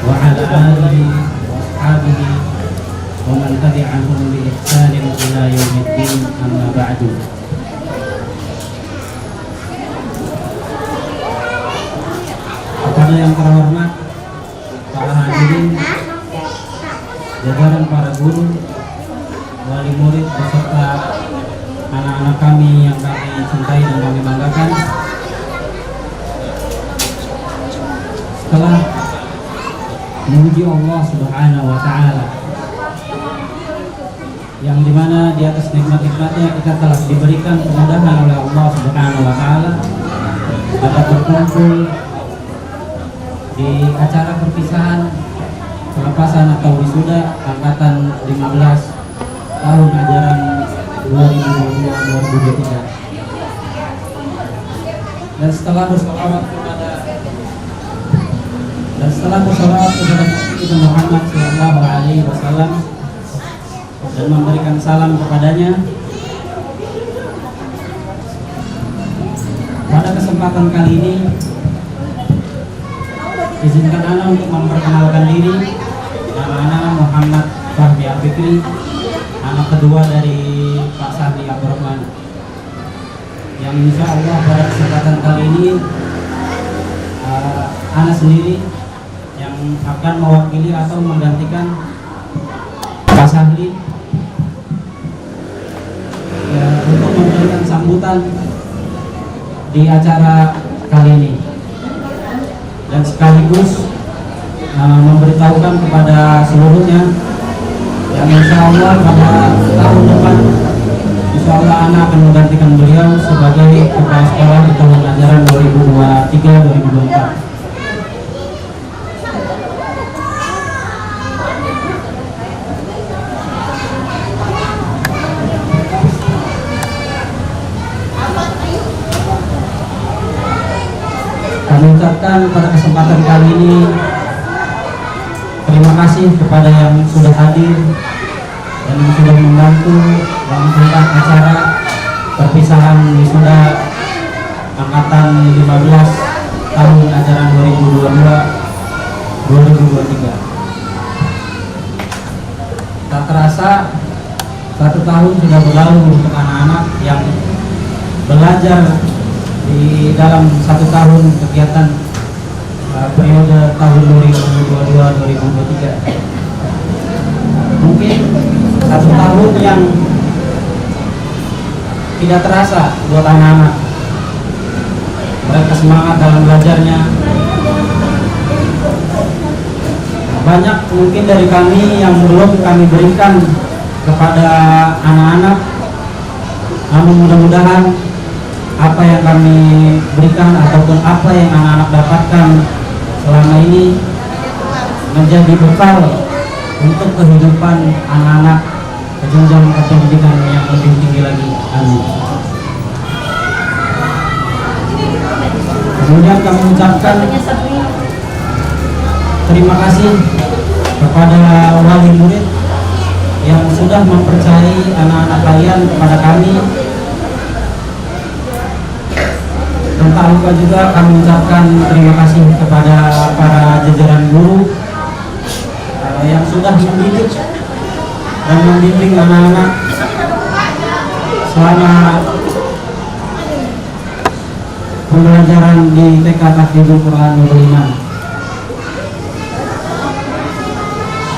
وعلى آله وأصحابه ومن تبعهم بإحسان إلى يوم الدين أما بعد. Kepada yang terhormat para hadirin, jajaran para guru, wali murid beserta anak-anak kami yang kami cintai dan kami banggakan. Setelah memuji Allah Subhanahu wa Ta'ala, yang dimana di atas nikmat-nikmatnya kita telah diberikan kemudahan oleh Allah Subhanahu wa Ta'ala dapat berkumpul di acara perpisahan pelepasan atau wisuda angkatan 15 tahun ajaran 2022-2023. Dan setelah bersolawat kepada Nabi Muhammad Sallallahu Alaihi Wasallam dan memberikan salam kepadanya, pada kesempatan kali ini izinkan Ana untuk memperkenalkan diri. Nama Ana Muhammad Fahmi Al-Fikri, anak kedua dari Pak Sahli Abdurrahman, yang insya Allah pada kesempatan kali ini Ana sendiri yang akan mewakili atau menggantikan Pak Sahli untuk memberikan sambutan di acara kali ini, dan sekaligus memberitahukan kepada seluruhnya yang insya Allah pada tahun depan insya Allah anak akan menggantikan beliau sebagai kepala sekolah di tahun ajaran 2023-2024. Kami ucapkan pada kesempatan kali ini terima kasih kepada yang sudah hadir dan yang sudah membantu melangsungkan acara perpisahan wisuda angkatan 15 tahun ajaran 2022-2023. Tak terasa 1 tahun sudah berlalu untuk anak-anak yang belajar di dalam 1 tahun kegiatan periode tahun 2022-2023. Mungkin 1 tahun yang tidak terasa buat anak-anak. Mereka semangat dalam belajarnya. Banyak mungkin dari kami yang belum kami berikan kepada anak-anak, namun mudah-mudahan apa yang kami berikan ataupun apa yang anak-anak dapatkan selama ini menjadi bekal untuk kehidupan anak-anak ke jenjang pendidikan yang lebih tinggi lagi. Amin. Kemudian kami ucapkan terima kasih kepada wali murid yang sudah mempercayai anak-anak kalian kepada kami. Dan tak lupa juga kami ucapkan terima kasih kepada para jajaran guru yang sudah mendidik dan membimbing anak-anak selama pembelajaran di TK Tahfidzul Quran Nurul Iman.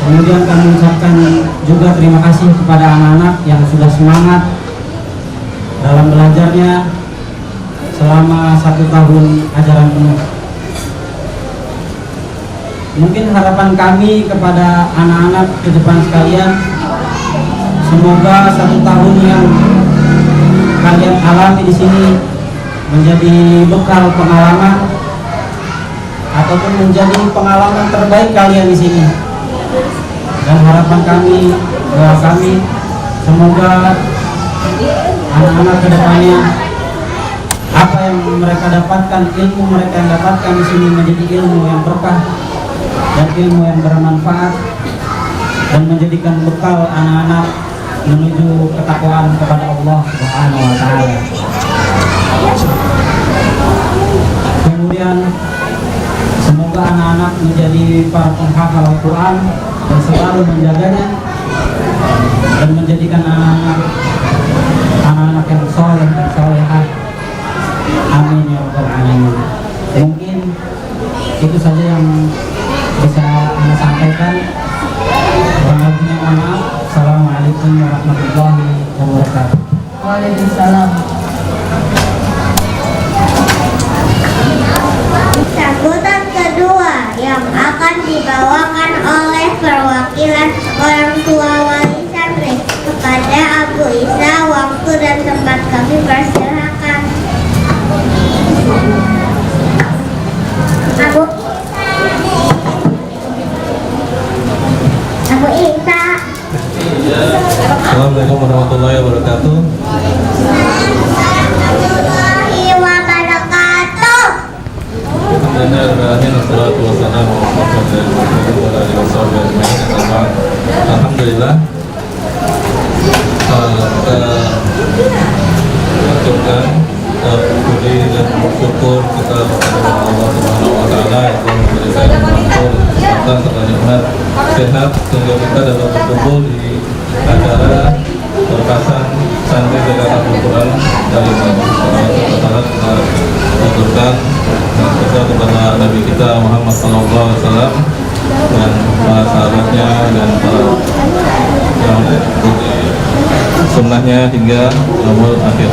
Kemudian kami ucapkan juga terima kasih kepada anak-anak yang sudah semangat dalam belajarnya selama 1 tahun ajaran penuh. Mungkin harapan kami kepada anak-anak ke depan sekalian, semoga 1 tahun yang kalian alami di sini menjadi bekal pengalaman ataupun menjadi pengalaman terbaik kalian di sini. Dan harapan kami, doa kami, semoga anak-anak ke depannya apa yang mereka dapatkan, ilmu mereka yang dapatkan di sini menjadi ilmu yang berkah dan ilmu yang bermanfaat dan menjadikan bekal anak-anak menuju ketakwaan kepada Allah Subhanahu wa Ta'ala. Kemudian semoga anak-anak menjadi para penghafal Al-Quran dan selalu menjaganya dan menjadikan anak-anak yang soleh dan solehah. Amin ya rabbal alamin. Mungkin itu saja yang bisa Anda sampaikan. Kurang lebihnya mohon maaf. Assalamualaikum warahmatullahi wabarakatuh. Waalaikumsalam. Sambutan kedua yang akan dibawakan oleh perwakilan orang tua wali santri kepada Abu Isa. Waktu dan tempat kami persilakan. Abu Isa. Assalamualaikum warahmatullahi wabarakatuh. Warahmatullahi wabarakatuh. Alhamdulillah, kita mengucapkan puji dan syukur kita kepada Allah Subhanahu wa Ta'ala yang telah memberikan manfaat, kesehatan serta nikmat sehat sehingga kita dapat berkumpul di acara perkasan santri Jakarta Al-Quran dari Allah. Kita mengucapkan kita kepada Nabi kita Muhammad SAW dan para sahabatnya dan para yang mengikuti sunnahnya hingga yaumul akhir.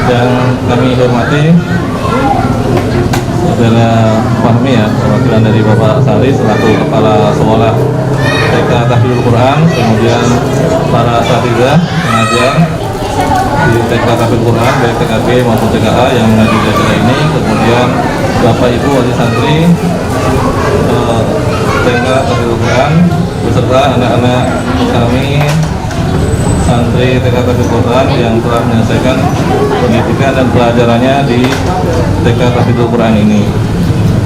Yang kami hormati Saudara Fahmi ya, perwakilan dari Bapak Sari selaku Kepala Sekolah TK Tahfidz Quran, kemudian para asatidzah pengajar di TK Tahfidz Quran baik TKB maupun TKA yang mengajar di acara ini, kemudian Bapak Ibu wali santri TK Tahfidz Quran beserta anak-anak kami santri TK Tahfidz Quran yang telah menyelesaikan pendidikan dan pelajarannya di TK Tahfidz Quran ini.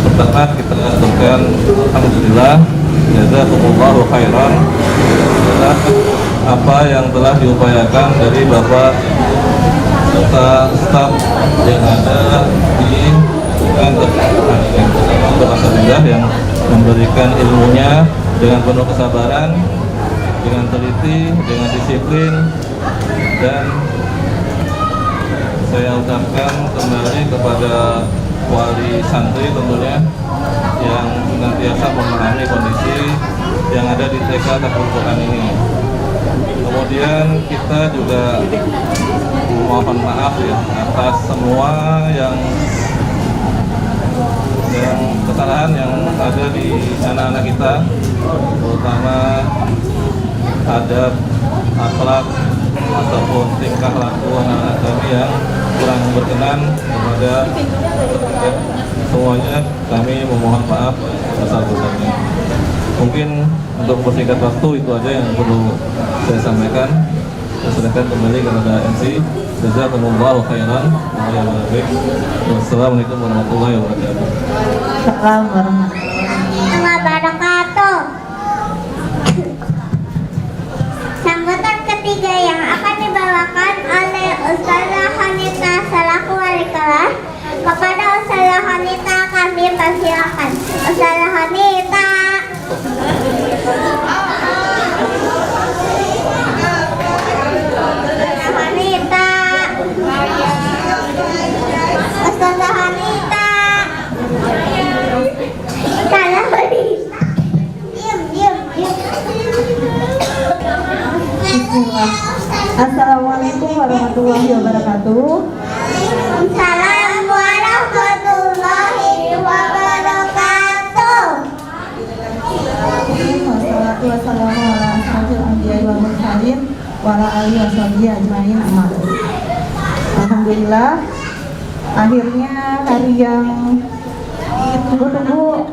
Pertama kita aturkan alhamdulillah, jazakumullahu khairan atas apa yang telah diupayakan dari Bapak serta staf yang ada di kantor ini, bersama asatidzah yang memberikan ilmunya dengan penuh kesabaran, dengan teliti, dengan disiplin, dan saya ucapkan kembali kepada wali santri tentunya yang senantiasa memahami kondisi yang ada di TK Tahfidz Quran ini. Kemudian kita juga mohon maaf ya atas semua yang kesalahan yang ada di anak-anak kita, terutama adab, akhlak ataupun tingkah laku anak-anak kami yang kurang berkenan kepada semuanya. Kami memohon maaf besar-besarnya. Mungkin untuk mempersingkat waktu itu aja yang perlu saya sampaikan. Saya serahkan kembali kepada MC. Jazakumullahu khairan. Wassalamualaikum warahmatullahi wabarakatuh. Assalamualaikum warahmatullahi Wabarakatuh. Sambutan ketiga yang akan dibawakan oleh Ustazah Hanita selaku wali kelas. Kepada Ustazah Hanita kami persilakan. Ustazah Hanita. Ustazah Hanita. Salah diam. Assalamualaikum warahmatullahi wabarakatuh. Waalaikumsalam warahmatullahi wabarakatuh. Wassalatu wassalamu ala asyrofil anbiya'i wal mursalin wa ala alihi washabihi ajmain, amma ba'du. Alhamdulillah, akhirnya hari yang ditunggu-tunggu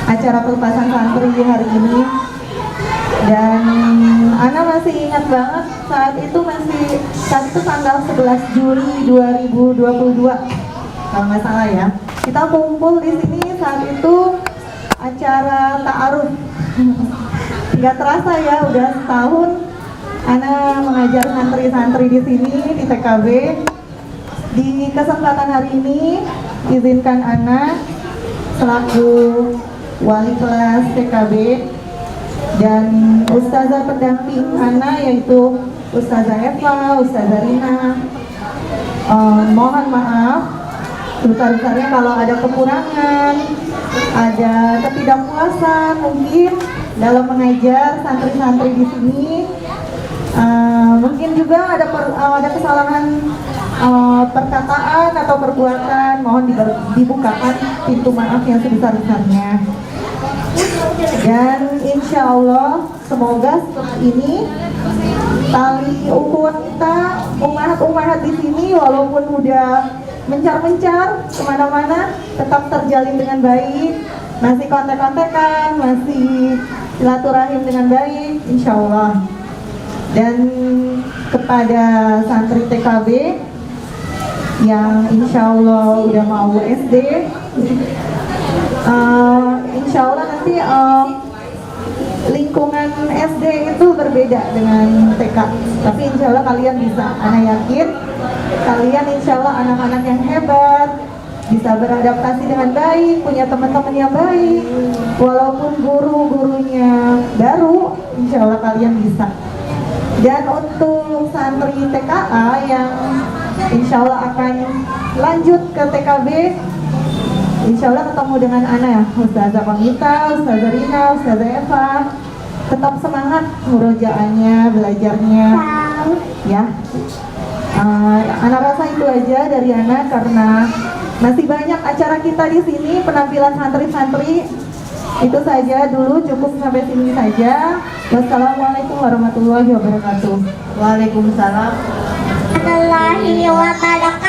acara pelepasan santri di hari ini. Dan Ana masih ingat banget saat itu tanggal 11 Juli 2022 kalau nggak salah ya. Kita kumpul di sini saat itu acara ta'aruf. Nggak terasa ya, udah setahun Ana mengajar santri-santri di sini di TKB. Di kesempatan hari ini izinkan Ana selaku wali kelas TKB, dan ustazah pendamping Ana yaitu Ustazah Eva, Ustazah Rina. Mohon maaf sebesar-besarnya kalau ada kekurangan, ada ketidakpuasan mungkin dalam mengajar santri-santri di sini. Mungkin juga ada kesalahan perkataan atau perbuatan, mohon dibukakan pintu maaf yang sebesar-besarnya. Dan insya Allah semoga setelah ini tali ukhuwah kita, umat-umat di sini walaupun udah mencar-mencar kemana-mana, tetap terjalin dengan baik, masih kontak-kontakan, masih silaturahim dengan baik, insya Allah. Dan kepada santri TKB yang insya Allah udah mau SD, insya Allah nanti lingkungan SD itu berbeda dengan TK, tapi insya Allah kalian bisa. Ana yakin kalian insya Allah anak-anak yang hebat, bisa beradaptasi dengan baik, punya teman-teman yang baik, walaupun guru-gurunya baru, insya Allah kalian bisa. Dan untuk santri TKA yang insya Allah akan lanjut ke TKB, insya Allah ketemu dengan Ana ya, Ustazah Komita, Ustazah Rina, Ustazah Eva. Tetap semangat murojaahnya, belajarnya ya. Ana rasa itu aja dari Ana, karena masih banyak acara kita di sini, penampilan santri-santri. Itu saja dulu, cukup sampai sini saja. Wassalamualaikum warahmatullahi wabarakatuh. Waalaikumsalam warahmatullahi wabarakatuh.